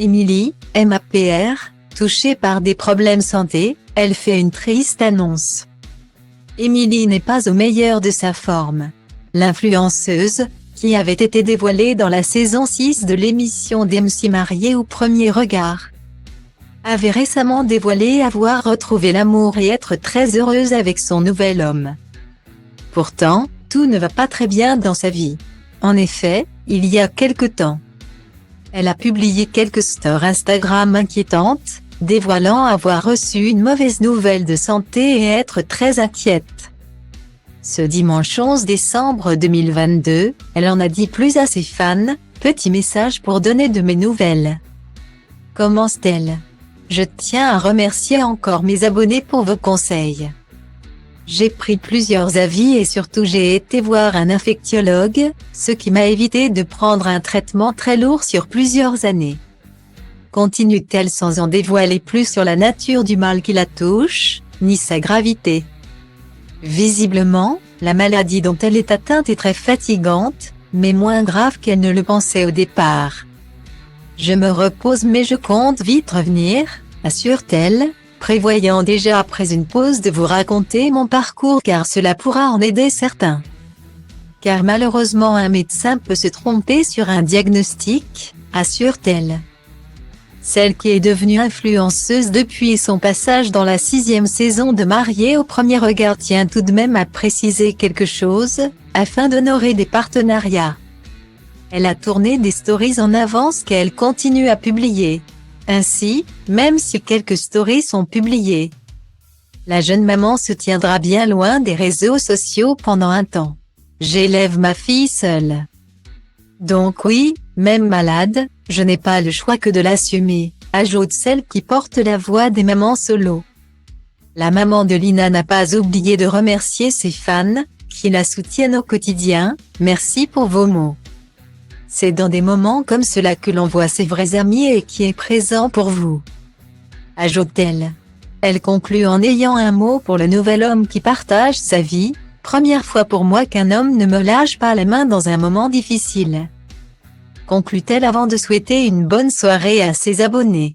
Émilie, MAPR, touchée par des problèmes santé, elle fait une triste annonce. Émilie n'est pas au meilleur de sa forme. L'influenceuse, qui avait été dévoilée dans la saison 6 de l'émission d'MC Mariée au premier regard, avait récemment dévoilé avoir retrouvé l'amour et être très heureuse avec son nouvel homme. Pourtant, tout ne va pas très bien dans sa vie. En effet, il y a quelque temps, elle a publié quelques stories Instagram inquiétantes, dévoilant avoir reçu une mauvaise nouvelle de santé et être très inquiète. Ce dimanche 11 décembre 2022, elle en a dit plus à ses fans, « Petit message pour donner de mes nouvelles. » Commence-t-elle. « Je tiens à remercier encore mes abonnés pour vos conseils. J'ai pris plusieurs avis et surtout j'ai été voir un infectiologue, ce qui m'a évité de prendre un traitement très lourd sur plusieurs années. » Continue-t-elle sans en dévoiler plus sur la nature du mal qui la touche, ni sa gravité. Visiblement, la maladie dont elle est atteinte est très fatigante, mais moins grave qu'elle ne le pensait au départ. « Je me repose mais je compte vite revenir », assure-t-elle, prévoyant déjà après une pause de vous raconter mon parcours car cela pourra en aider certains. Car malheureusement un médecin peut se tromper sur un diagnostic, assure-t-elle. Celle qui est devenue influenceuse depuis son passage dans la 6e saison de Mariée au premier regard tient tout de même à préciser quelque chose, afin d'honorer des partenariats. Elle a tourné des stories en avance qu'elle continue à publier. Ainsi, même si quelques stories sont publiées, la jeune maman se tiendra bien loin des réseaux sociaux pendant un temps. J'élève ma fille seule. Donc oui, même malade, je n'ai pas le choix que de l'assumer, ajoute celle qui porte la voix des mamans solo. La maman de Lina n'a pas oublié de remercier ses fans, qui la soutiennent au quotidien, « Merci pour vos mots. C'est dans des moments comme cela que l'on voit ses vrais amis et qui est présent pour vous. » Ajoute-t-elle. Elle conclut en ayant un mot pour le nouvel homme qui partage sa vie, « Première fois pour moi qu'un homme ne me lâche pas la main dans un moment difficile. » Conclut-elle avant de souhaiter une bonne soirée à ses abonnés.